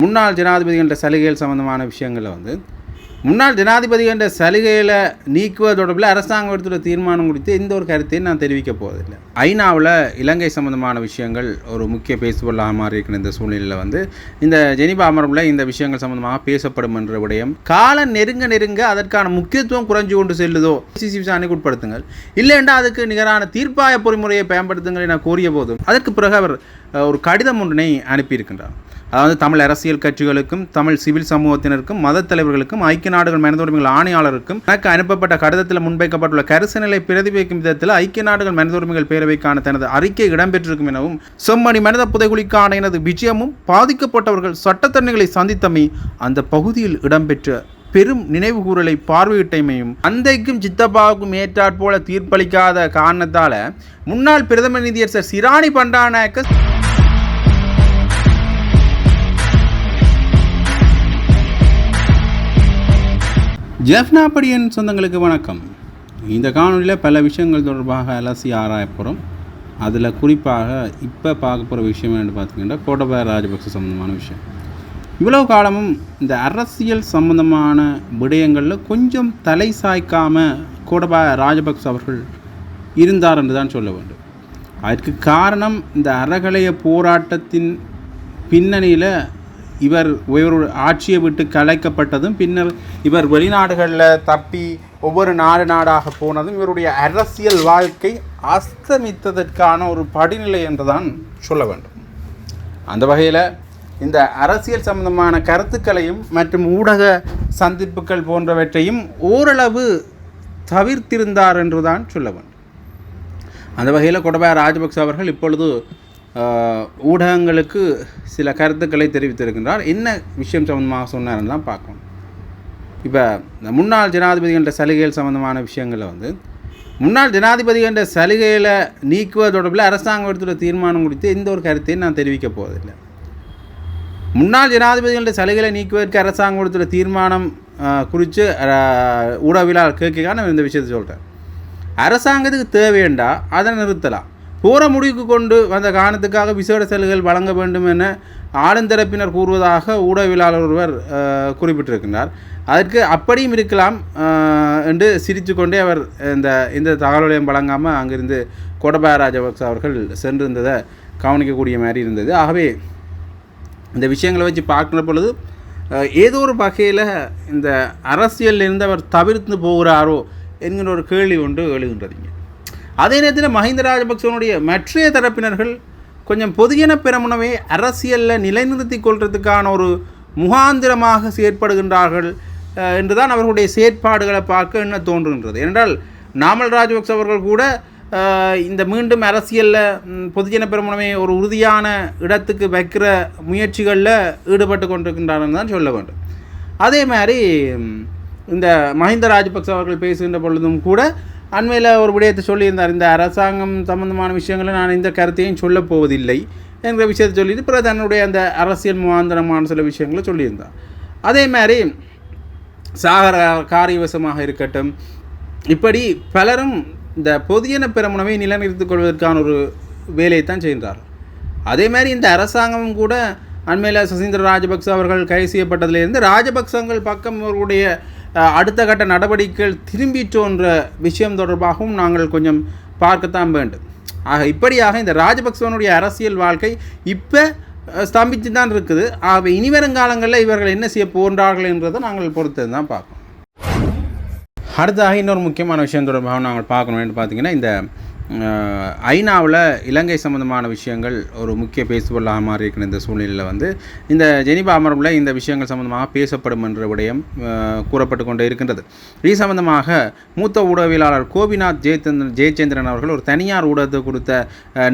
முன்னாள் ஜனாதிபதி என்ற சலுகைகள் சம்பந்தமான விஷயங்களில் முன்னாள் ஜனாதிபதி என்ற சலுகைகளை நீக்குவது தொடர்பில் அரசாங்கம் எடுத்துள்ள தீர்மானம் குறித்து எந்த ஒரு கருத்தையும் நான் தெரிவிக்கப் போவதில்லை. ஐநாவில் இலங்கை சம்பந்தமான விஷயங்கள் ஒரு முக்கிய பேசுபொருளாக மாறி இருக்கிற இந்த சூழ்நிலையில் இந்த ஜெனீவா அமர்வில் இந்த விஷயங்கள் சம்பந்தமாக பேசப்படும் என்ற விடயம் காலம் நெருங்க அதற்கான முக்கியத்துவம் குறைஞ்சு கொண்டு செல்லுதோ விசாரணைக்கு உட்படுத்துங்கள், இல்லைண்டா அதுக்கு நிகரான தீர்ப்பாய பொறிமுறையை பயன்படுத்துங்கள் என கூறிய போதும் அதற்கு பிறகு அவர் ஒரு கடிதம் ஒன்றினை அனுப்பியிருக்கின்றார். அதாவது தமிழ் அரசியல் கட்சிகளுக்கும் தமிழ் சிவில் சமூகத்தினருக்கும் மத தலைவர்களுக்கும் ஐக்கிய நாடுகள் மனித உரிமைகள் ஆணையாளருக்கும் எனக்கு அனுப்பப்பட்ட கடிதத்தில் முன்வைக்கப்பட்டுள்ள கரிசனைகளை பிரதிபலிக்கும் விதத்தில் ஐக்கிய நாடுகள் மனித உரிமைகள் பேரவைக்கான தனது அறிக்கை இடம்பெற்றிருக்கும் எனவும் செம்மணி மனித புதைகுழிக்கான எனது விஜயமும் பாதிக்கப்பட்டவர்கள் சட்டத்தரணிகளை சந்தித்தமை அந்த பகுதியில் இடம்பெற்ற பெரும் நினைவு கூறலை பார்வையிட்டமையும் அந்தைக்கும் சித்தப்பாவுக்கும் ஏற்றாற்போல தீர்ப்பளிக்காத காரணத்தால முன்னாள் பிரதமர் நீதியரசர் சிராணி பண்டாநாயக்க ஜெஃப்னாபடியன் சொந்தங்களுக்கு வணக்கம். இந்த காணொலியில் பல விஷயங்கள் தொடர்பாக அலசி ஆராயப்போகிறோம். அதில் குறிப்பாக இப்போ பார்க்க போகிற விஷயம் என்னென்னு பார்த்தீங்கன்னா கோட்டபாய ராஜபக்ச சம்பந்தமான விஷயம். இவ்வளவு காலமும் இந்த அரசியல் சம்பந்தமான விடயங்களில் கொஞ்சம் தலை சாய்க்காமல் கோட்டபாய ராஜபக்ச அவர்கள் இருந்தார் என்று தான் சொல்ல வேண்டும். அதற்கு காரணம் இந்த அறகலைய போராட்டத்தின் பின்னணியில் இவர் ஆட்சியை விட்டு கலைக்கப்பட்டதும் பின்னர் இவர் வெளிநாடுகளில் தப்பி ஒவ்வொரு நாடாக போனதும் இவருடைய அரசியல் வாழ்க்கை அஸ்தமித்ததற்கான ஒரு படிநிலை என்றுதான் சொல்ல வேண்டும். அந்த வகையில் இந்த அரசியல் சம்பந்தமான கருத்துக்களையும் மற்றும் ஊடக சந்திப்புகள் போன்றவற்றையும் ஓரளவு தவிர்த்திருந்தார் என்றுதான் சொல்ல வேண்டும். அந்த வகையில் கோட்டபாய ராஜபக்ச அவர்கள் இப்பொழுது ஊடகங்களுக்கு சில கருத்துக்களை தெரிவித்திருக்கின்றார். என்ன விஷயம் சம்பந்தமாக சொன்னார்ன்னு தான் பார்க்கணும். இப்போ இந்த முன்னாள் ஜனாதிபதி என்ற சலுகைகள் சம்பந்தமான விஷயங்களில் முன்னாள் ஜனாதிபதி என்ற சலுகைகளை நீக்குவது தொடர்பில் அரசாங்கம் எடுத்துள்ள தீர்மானம் குறித்து எந்த ஒரு கருத்தையும் நான் தெரிவிக்கப் போவதில்லை. முன்னாள் ஜனாதிபதி என்ற சலுகைகளை நீக்குவதற்கு அரசாங்கம் எடுத்துள்ள தீர்மானம் குறித்து ஊடகவியலாளர் கேட்கான இந்த விஷயத்தை சொல்கிறேன். அரசாங்கத்துக்கு தேவையண்டா அதை நிறுத்தலாம். போகிற முடிவுக்கு கொண்டு வந்த காரணத்துக்காக விசேட சலுகைகள் வழங்க வேண்டும் என ஆளுந்தரப்பினர் கூறுவதாக ஊடகவியலாளர் ஒருவர் குறிப்பிட்டிருக்கின்றார். அதற்கு அப்படியும் இருக்கலாம் என்று சிரித்து கொண்டே அவர் இந்த தகவலையும் வழங்காமல் அங்கிருந்து கோட்டபாய ராஜபக்ச அவர்கள் சென்றிருந்ததை கவனிக்கக்கூடிய மாதிரி இருந்தது. ஆகவே இந்த விஷயங்களை வச்சு பார்க்குற பொழுது ஏதோ ஒரு வகையில் இந்த அரசியலிருந்து அவர் தவிர்த்து போகிறாரோ என்கிற ஒரு கேள்வி ஒன்று எழுகின்றதுங்க. அதே நேரத்தில் மஹிந்த ராஜபக்சவனுடைய மற்றைய தரப்பினர்கள் கொஞ்சம் பொதுஜன பெரமுனவை அரசியலில் நிலைநிறுத்தி கொள்வதற்கான ஒரு முகாந்திரமாக செயற்படுகின்றார்கள் என்றுதான் அவர்களுடைய செயற்பாடுகளை பார்க்க என்ன தோன்றுகின்றது. என்றால் நாமல் ராஜபக்ச அவர்கள் கூட இந்த மீண்டும் அரசியலில் பொதுஜன பெரமுனவை ஒரு உறுதியான இடத்துக்கு வைக்கிற முயற்சிகளில் ஈடுபட்டு கொண்டிருக்கின்றார்கள் தான் சொல்ல வேண்டும். அதே மாதிரி இந்த மஹிந்த ராஜபக்ச அவர்கள் பேசுகின்ற பொழுதும் கூட அண்மையில் ஒரு விடயத்தை சொல்லியிருந்தார். இந்த அரசாங்கம் சம்பந்தமான விஷயங்களை நான் இந்த கருத்தையும் சொல்லப் போவதில்லை என்கிற விஷயத்தை சொல்லிட்டு பிறகு தன்னுடைய அந்த அரசியல் முகாந்திரமான சில விஷயங்களை சொல்லியிருந்தார். அதே மாதிரி சாகர காரியவசமாக இருக்கட்டும், இப்படி பலரும் இந்த பொதுஜன பெரமுனவை நிலைநிறுத்திக் கொள்வதற்கான ஒரு வேலையை தான் செய்கின்றார்கள். அதே மாதிரி இந்த அரசாங்கமும் கூட அண்மையில் சசீந்திர ராஜபக்ச அவர்கள் கைது செய்யப்பட்டதிலிருந்து ராஜபக்சங்கள் பக்கம் அவர்களுடைய அடுத்த கட்ட நடவடிக்கைகள் திரும்பி தோன்ற விஷயம் தொடர்பாகவும் நாங்கள் கொஞ்சம் பார்க்கத்தான் வேண்டும். ஆக இப்படியாக இந்த ராஜபக்சவனுடைய அரசியல் வாழ்க்கை இப்போ ஸ்தம்பித்து தான் இருக்குது. ஆக இனி வருங்காலங்களில் இவர்கள் என்ன செய்ய போன்றார்கள் என்றதை நாங்கள் பொறுத்து தான் பார்க்கணும். அடுத்ததாக இன்னொரு முக்கியமான விஷயம் தொடர்பாக நாங்கள் பார்க்கணும்னு பார்த்தீங்கன்னா இந்த ஐநாவில் இலங்கை சம்பந்தமான விஷயங்கள் ஒரு முக்கிய பேசுபொருளாக மாறி இருக்கிற இந்த சூழ்நிலையில் இந்த ஜெனீவா அமர்வில் இந்த விஷயங்கள் சம்பந்தமாக பேசப்படும் என்ற விடயம் கூறப்பட்டு கொண்டே இருக்கின்றது. இது சம்பந்தமாக மூத்த ஊடகவியலாளர் கோபிநாத் ஜெயச்சந்திரன் அவர்கள் ஒரு தனியார் ஊடகத்தை கொடுத்த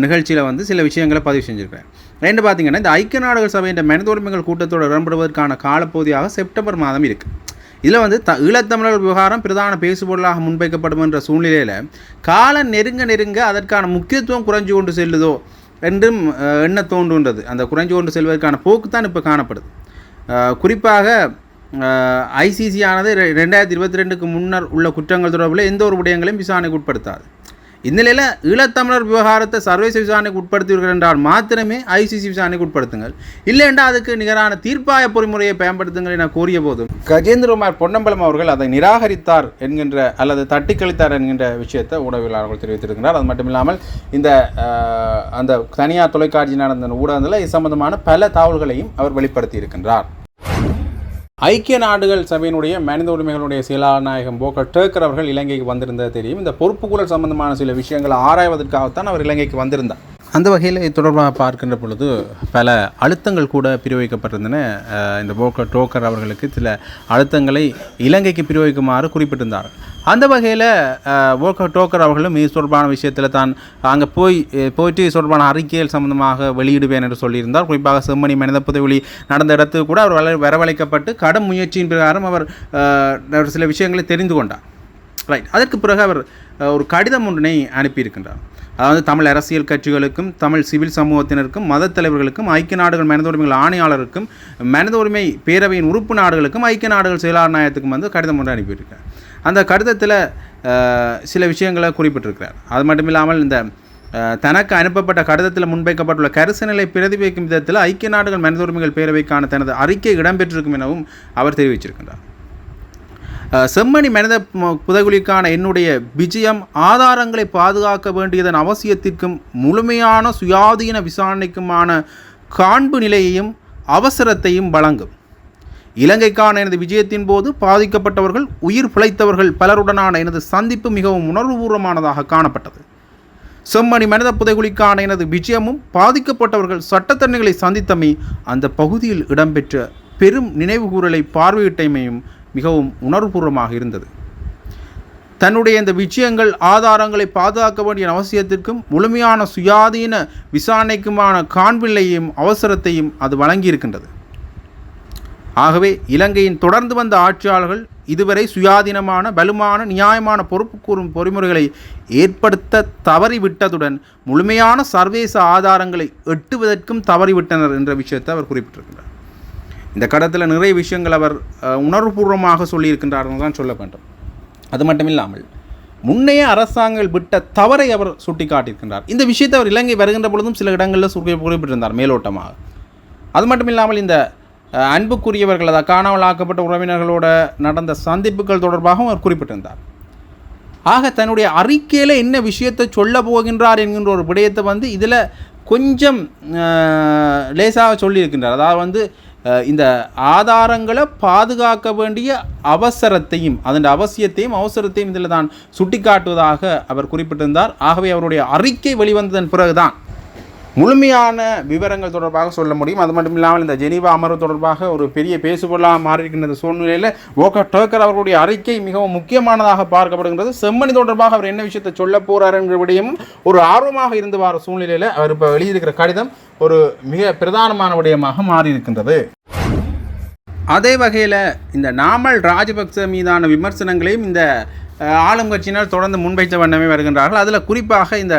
நிகழ்ச்சியில் சில விஷயங்களை பதிவு செஞ்சுருக்கிறார். ரெண்டு பார்த்தீங்கன்னா இந்த ஐக்கிய நாடுகள் சபையின் மனித உரிமைகள் கூட்டத்தோடு இடம்பெறுவதற்கான காலப்பகுதியாக செப்டம்பர் மாதம் இருக்குது. இதில் ஈழத்தமிழர் விவகாரம் பிரதான பேசுபொருளாக முன்வைக்கப்படும் என்ற சூழ்நிலையில் காலம் நெருங்க அதற்கான முக்கியத்துவம் குறைஞ்சு கொண்டு செல்லுதோ என்றும் எண்ண தோன்றுன்றது. அந்த குறைஞ்சு கொண்டு செல்வதற்கான போக்கு தான் இப்போ காணப்படுது. குறிப்பாக ஐசிசி ஆனது 2022க்கு முன்னர் உள்ள குற்றங்கள் தொடர்பில் எந்த ஒரு விடயங்களையும் விசாரணைக்கு உட்படுத்தாது. இந்த நிலையில் ஈழத்தமிழர் விவகாரத்தை சர்வதேச விசாரணைக்கு உட்படுத்துவீர்கள் என்றால் மாத்திரமே ஐசிசி விசாரணைக்கு உட்படுத்துங்கள், இல்லைண்டா அதுக்கு நிகரான தீர்ப்பாய பொறிமுறையை பயன்படுத்துங்கள் என கூறிய போதும் கஜேந்திரகுமார் பொன்னம்பலம் அவர்கள் அதை நிராகரித்தார் என்கின்ற அல்லது தட்டி கழித்தார் என்கின்ற விஷயத்தை ஊடகவியலாளர்கள் தெரிவித்திருக்கிறார். அது மட்டும் இல்லாமல் இந்த அந்த தனியார் தொலைக்காட்சி நடந்த ஊடகங்களில் இது சம்பந்தமான பல தகவல்களையும் அவர் வெளிப்படுத்தி இருக்கின்றார். ஐக்கிய நாடுகள் சபையினுடைய மனித உரிமைகளுடைய செயலாளர் நாயகம் போக்கர் டர்க்கர் அவர்கள் இலங்கைக்கு வந்திருந்தது தெரியும். இந்த பொறுப்புக்கூறல் சம்பந்தமான சில விஷயங்களை ஆராய்வதற்காகத்தான் அவர் இலங்கைக்கு வந்திருந்தார். அந்த வகையில் இது தொடர்பாக பார்க்கின்ற பொழுது பல அழுத்தங்கள் கூட பிரயோகிக்கப்பட்டிருந்தன. இந்த போக்கர் டோக்கர் அவர்களுக்கு சில அழுத்தங்களை இலங்கைக்கு பிரயோகிக்குமாறு குறிப்பிட்டிருந்தார். அந்த வகையில் போக்கர் டோக்கர் அவர்களும் இது தொடர்பான விஷயத்தில் தான் அங்கே போயிட்டு தொடர்பான அறிக்கைகள் சம்பந்தமாக வெளியிடுவேன் என்று சொல்லியிருந்தார். குறிப்பாக செம்மணி மனித புதைவெளி நடந்த இடத்துக்கு கூட அவர் வரவழைக்கப்பட்டு கடும் முயற்சியின் பிரகாரம் அவர் சில விஷயங்களை தெரிந்து கொண்டார். ரைட். அதற்கு பிறகு அவர் ஒரு கடிதம் ஒன்றினை அனுப்பியிருக்கின்றார். அதாவது தமிழ் அரசியல் கட்சிகளுக்கும் தமிழ் சிவில் சமூகத்தினருக்கும் மத தலைவர்களுக்கும் ஐக்கிய நாடுகள் மனித உரிமைகள் ஆணையாளருக்கும் மனித உரிமை பேரவையின் உறுப்பு நாடுகளுக்கும் ஐக்கிய நாடுகள் செயலாளர் நாயகத்துக்கும் வந்து கடிதம் ஒன்று அனுப்பியிருக்கார். அந்த கடிதத்தில் சில விஷயங்களை குறிப்பிட்டிருக்கிறார். அது மட்டும் இல்லாமல் இந்த தனக்கு அனுப்பப்பட்ட கடிதத்தில் முன்வைக்கப்பட்டுள்ள கரிசனைகளை பிரதிபலிக்கும் விதத்தில் ஐக்கிய நாடுகள் மனித உரிமைகள் பேரவைக்கான தனது அறிக்கை இடம்பெற்றிருக்கும் எனவும் அவர் தெரிவிச்சிருக்கின்றார். செம்மணி மனித புதைகுழிக்கான என்னுடைய விஜயம் ஆதாரங்களை பாதுகாக்க வேண்டியதன் அவசியத்திற்கும் முழுமையான சுயாதீன விசாரணைக்குமான காண்பு நிலையையும் அவசரத்தையும் வழங்கும். இலங்கைக்கான எனது விஜயத்தின் போது பாதிக்கப்பட்டவர்கள் உயிர் பிழைத்தவர்கள் பலருடனான எனது சந்திப்பு மிகவும் உணர்வுபூர்வமானதாக காணப்பட்டது. செம்மணி மனித புதைகுழிக்கான எனது விஜயமும் பாதிக்கப்பட்டவர்கள் சட்டத்தரணிகளை சந்தித்தமை அந்த பகுதியில் இடம்பெற்ற பெரும் நினைவுகூரலை பார்வையிட்டமையும் மிகவும் உணர்வுபூர்வமாக இருந்தது. தன்னுடைய இந்த விஷயங்கள் ஆதாரங்களை பாதுகாக்க வேண்டிய அவசியத்திற்கும் முழுமையான சுயாதீன விசாரணைக்குமான காண்பில்லையும் அவசரத்தையும் அது வழங்கியிருக்கின்றது. ஆகவே இலங்கையின் தொடர்ந்து வந்த ஆட்சியாளர்கள் இதுவரை சுயாதீனமான வலுவான நியாயமான பொறுப்பு கூறும் பொறிமுறைகளை ஏற்படுத்த தவறிவிட்டதுடன் முழுமையான சர்வதேச ஆதாரங்களை எட்டுவதற்கும் தவறிவிட்டனர் என்ற விஷயத்தை அவர் குறிப்பிட்டிருக்கிறார். இந்த கடத்தில் நிறைய விஷயங்கள் அவர் உணர்வுபூர்வமாக சொல்லியிருக்கின்றார்கள் தான் சொல்ல வேண்டும். அது மட்டும் இல்லாமல் முன்னைய அரசாங்கங்கள் விட்ட தவறை அவர் சுட்டி காட்டியிருக்கின்றார். இந்த விஷயத்தை அவர் இலங்கை வருகின்ற பொழுதும் சில இடங்களில் குறிப்பிட்டிருந்தார் மேலோட்டமாக. அது மட்டும் இல்லாமல் இந்த அன்புக்குரியவர்கள் அதாவது காணாமல் ஆக்கப்பட்ட உறவினர்களோட நடந்த சந்திப்புகள் தொடர்பாகவும் அவர் குறிப்பிட்டிருந்தார். ஆக தன்னுடைய அறிக்கையில் என்ன விஷயத்தை சொல்ல போகின்றார் என்கின்ற ஒரு விடயத்தை வந்து இதில் கொஞ்சம் லேசாக சொல்லியிருக்கின்றார். அதாவது இந்த ஆதாரங்களை பாதுகாக்க வேண்டிய அவசரத்தையும் அதன் அவசியத்தையும் அவசரத்தையும் இதில் தான் சுட்டிக்காட்டுவதாக அவர் குறிப்பிட்டிருந்தார். ஆகவே அவருடைய அறிக்கை வெளிவந்ததன் பிறகுதான் முழுமையான விவரங்கள் தொடர்பாக சொல்ல முடியும். அது மட்டும் இல்லாமல் இந்த ஜெனீவா அமர்வு தொடர்பாக ஒரு பெரிய பேசுபொருளாக மாறியிருக்கின்ற சூழ்நிலையில் போக்கர் டர்க்கர் அவர்களுடைய அறிக்கை மிகவும் முக்கியமானதாக பார்க்கப்படுகின்றது. செம்மணி தொடர்பாக அவர் என்ன விஷயத்தை சொல்ல போகிறார் என்ற விடயமும் ஒரு ஆர்வமாக இருந்து வர சூழ்நிலையில் அவர் இப்போ வெளியிருக்கிற கடிதம் ஒரு மிக பிரதானமான விடயமாக மாறியிருக்கின்றது. அதே வகையில் இந்த நாமல் ராஜபக்ச மீதான விமர்சனங்களையும் இந்த ஆளும் கட்சியினர் தொடர்ந்து முன்வைத்த வண்ணமே வருகின்றார்கள். அதில் குறிப்பாக இந்த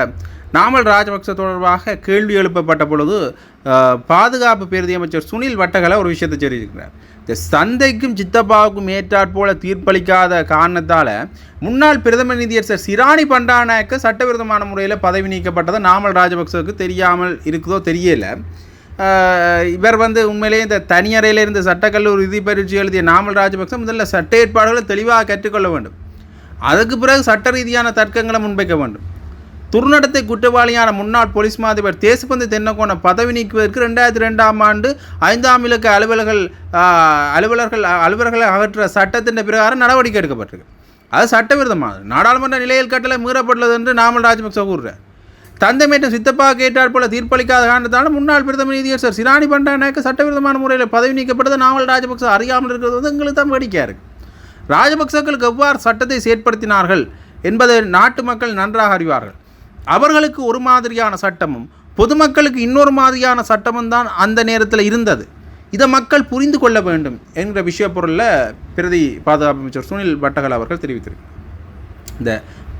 நாமல் ராஜபக்ச தொடர்பாக கேள்வி எழுப்பப்பட்ட பொழுது பாதுகாப்பு பிரதி அமைச்சர் சுனில் வட்டகல ஒரு விஷயத்தை சொல்லியிருக்கிறார். இந்த சந்தைக்கும் சித்தப்பாவுக்கும் ஏற்றாற்போல தீர்ப்பளிக்காத காரணத்தால் முன்னாள் பிரதம நீதியரசர் சிராணி பண்டாநாயக்க சட்டவிரோதமான முறையில் பதவி நீக்கப்பட்டதை நாமல் ராஜபக்சவுக்கு தெரியாமல் இருக்குதோ தெரியலை. இவர் உண்மையிலேயே இந்த தனியறையில் இருந்த சட்டக்கல்லூரி இறுதி பரீட்சை எழுதிய நாமல் ராஜபக்ச முதல்ல சட்ட ஏற்பாடுகளை தெளிவாக கற்றுக்கொள்ள வேண்டும். அதுக்கு பிறகு சட்ட ரீதியான தர்க்கங்களை முன்வைக்க வேண்டும். துர்நடத்தை குற்றவாளியான முன்னாள் போலீஸ் மாதிபர் தேசபந்து தென்னகோனை பதவி நீக்குவதற்கு 2002ஆம் ஆண்டு 5ஆம் இலக்க அலுவலர்களை அகற்ற சட்டத்தின் பிரகாரம் நடவடிக்கை எடுக்கப்பட்டிருக்கு. அது சட்டவிரோதமானது, நாடாளுமன்ற நிலையில் கட்டளை மீறப்பட்டுள்ளது என்று நாமல் ராஜபக்ச கூறுகிறார். தந்தை மற்றும் சித்தப்பா கேட்டால் போல தீர்ப்பளிக்காத காரணத்தால் முன்னாள் பிரதம நீதியரசர் சிராணி பண்டாநாயக்க சட்டவிரோதமான முறையில் பதவி நீக்கப்பட்டது நாமல் ராஜபக்ச அறியாமல் இருக்கிறது எங்களுக்கு தான் வேடிக்கையாக இருக்குது. ராஜபக்சர்களுக்கு எவ்வாறு சட்டத்தை செயற்படுத்தினார்கள் என்பதை நாட்டு மக்கள் நன்றாக அறிவார்கள். அவர்களுக்கு ஒரு மாதிரியான சட்டமும் பொதுமக்களுக்கு இன்னொரு மாதிரியான சட்டமும் தான் அந்த நேரத்தில் இருந்தது. இதை மக்கள் புரிந்து கொள்ள வேண்டும் என்கிற விஷய பொருளில் பிரதி பாதுகாப்பு அமைச்சர் சுனில் வட்டகல் அவர்கள் தெரிவித்திருக்கிறார். இந்த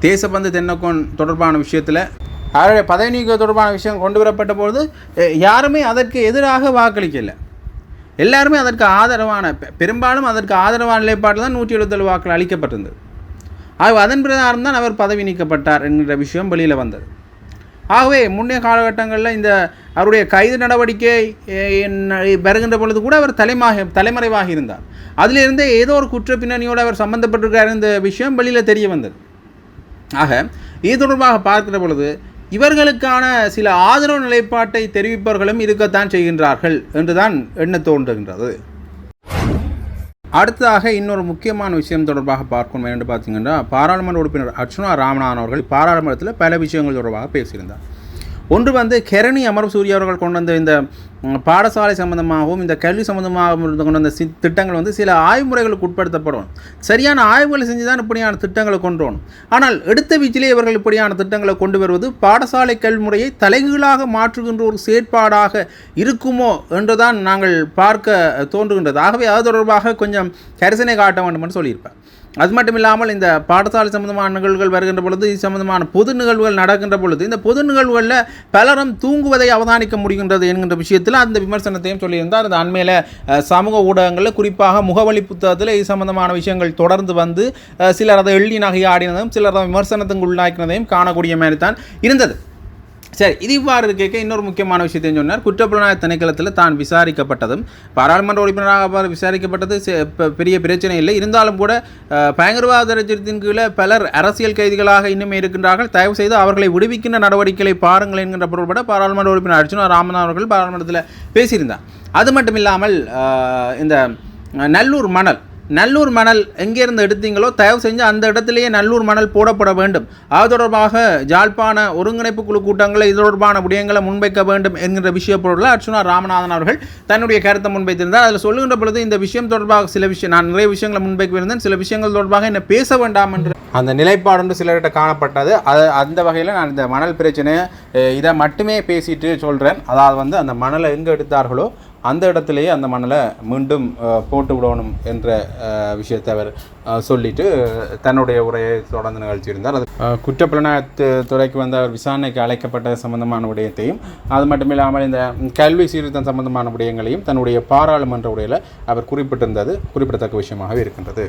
தேசபந்து தென்னகோன் தொடர்பான விஷயத்தில் அவருடைய பதவி நீக்க தொடர்பான விஷயம் கொண்டு வரப்பட்ட பொழுது யாருமே அதற்கு எதிராக வாக்களிக்கலை. எல்லாருமே அதற்கு ஆதரவான பெரும்பாலும் அதற்கு ஆதரவான நிலைப்பாடு தான் 177 வாக்குகள் அளிக்கப்பட்டிருந்தது. அதன் பிரகாரம் தான் அவர் பதவி நீக்கப்பட்டார் என்கிற விஷயம் வெளியில் வந்தது. ஆகவே முன்னைய காலகட்டங்களில் இந்த அவருடைய கைது நடவடிக்கை வருகின்ற பொழுது கூட அவர் தலைமறைவாக இருந்தார். அதிலிருந்தே ஏதோ ஒரு குற்ற பின்னணியோடு அவர் சம்பந்தப்பட்டிருக்கார் இந்த விஷயம் வெளியில் தெரிய வந்தது. ஆக இது தொடர்பாக பார்க்கிற பொழுது இவர்களுக்கான சில ஆதரவு நிலைப்பாட்டை தெரிவிப்பவர்களும் இருக்கத்தான் செய்கின்றார்கள் என்றுதான் எண்ண தோன்றுகின்றது. அடுத்ததாக இன்னொரு முக்கியமான விஷயம் தொடர்பாக பார்க்கணும் என்று பார்த்தீங்கன்னா, பாராளுமன்ற உறுப்பினர் அர்ச்சுனா ராமநாதன் அவர்கள் பாராளுமன்றத்தில் பல விஷயங்கள் தொடர்பாக பேசியிருந்தார். ஒன்று கெரணி அமர்சூரி அவர்கள் கொண்டு வந்த இந்த பாடசாலை சம்பந்தமாகவும் இந்த கல்வி சம்பந்தமாகவும் கொண்டு வந்த திட்டங்கள் சில ஆய்வுமுறைகளுக்கு உட்படுத்தப்படும். சரியான ஆய்வுகளை செஞ்சு தான் இப்படியான திட்டங்களை கொண்டு வரணும். ஆனால் எடுத்த வீச்சிலே இவர்கள் இப்படியான திட்டங்களை கொண்டு வருவது பாடசாலை கல்வி முறையை தலைகீழாக மாற்றுகின்ற ஒரு செயற்பாடாக இருக்குமோ என்றுதான் நாங்கள் பார்க்க தோன்றுகின்றது. ஆகவே அது தொடர்பாக கொஞ்சம் கரிசனை காட்ட வேண்டும் என்று சொல்லியிருப்பேன். அது மட்டும் இல்லாமல் இந்த பாடசாலை சம்பந்தமான நிகழ்வுகள் வருகின்ற பொழுது, இது சம்பந்தமான பொது நிகழ்வுகள் நடக்கின்ற பொழுது இந்த பொது நிகழ்வுகளில் பலரும் தூங்குவதை அவதானிக்க முடிகின்றது என்கின்ற விஷயத்தில் அந்த விமர்சனத்தையும் சொல்லியிருந்தார். அந்த அண்மையில் சமூக ஊடகங்களில் குறிப்பாக முகவலி புத்தகத்தில் இது சம்பந்தமான விஷயங்கள் தொடர்ந்து சிலர் அதை எள்ளி நகையாடினதும் சிலர் அதை விமர்சனத்துக்கு உள்ளாக்கினதையும் காணக்கூடிய மாதிரி தான் இருந்தது. சரி, இது இவ்வாறு இருக்க இன்னொரு முக்கியமான விஷயத்தையும் சொன்னார். குற்றப்புலனாய்வு திணைக்களத்தில் தான் விசாரிக்கப்பட்டதும் பாராளுமன்ற உறுப்பினராக விசாரிக்கப்பட்டது பெரிய பிரச்சனை இல்லை. இருந்தாலும் கூட பயங்கரவாத சட்டத்தின் கீழே பலர் அரசியல் கைதிகளாக இன்னுமே இருக்கின்றார்கள். தயவு செய்து அவர்களை விடுவிக்கின்ற நடவடிக்கைகளை பாருங்கள் என்கின்ற பொருள்பட பாராளுமன்ற உறுப்பினர் அர்ச்சுனா ராமநாதன் அவர்கள் பாராளுமன்றத்தில் பேசியிருந்தார். அது மட்டும் இல்லாமல் இந்த நல்லூர் மணல் எங்கேருந்து எடுத்தீங்களோ தயவு செஞ்சு அந்த இடத்திலேயே நல்லூர் மணல் போடப்பட வேண்டும். அது தொடர்பாக ஜாழ்ப்பாண ஒருங்கிணைப்பு குழு கூட்டங்களை இது தொடர்பான விடயங்களை முன்வைக்க வேண்டும் என்கிற விஷய பொருளில் அர்ச்சுனா ராமநாதன் அவர்கள் தன்னுடைய கருத்தை முன்வைத்திருந்தார். அதில் சொல்லுகின்ற பொழுது இந்த விஷயம் தொடர்பாக நான் நிறைய விஷயங்களை முன்வைக்கிருந்தேன், சில விஷயங்கள் தொடர்பாக என்ன பேச வேண்டாம் என்று அந்த நிலைப்பாடு சிலர்கிட்ட காணப்பட்டது. அந்த வகையில் நான் இந்த மணல் பிரச்சனையை இதை மட்டுமே பேசிட்டு சொல்கிறேன். அதாவது அந்த மணலை எங்கே எடுத்தார்களோ அந்த இடத்துலையே அந்த மணலை மீண்டும் போட்டு விடணும் என்ற விஷயத்தை அவர் சொல்லிட்டு தன்னுடைய உரையை தொடர்ந்து நிகழ்த்தியிருந்தார். அது குற்றப்புலனாய்வு துறைக்கு அவர் விசாரணைக்கு அழைக்கப்பட்ட சம்பந்தமான விடயத்தையும், அது மட்டும் இல்லாமல் இந்த கல்வி சீர்திருத்தம் சம்பந்தமான விடயங்களையும் தன்னுடைய பாராளுமன்ற உரையில் அவர் குறிப்பிட்டிருந்தது குறிப்பிடத்தக்க விஷயமாகவே இருக்கின்றது.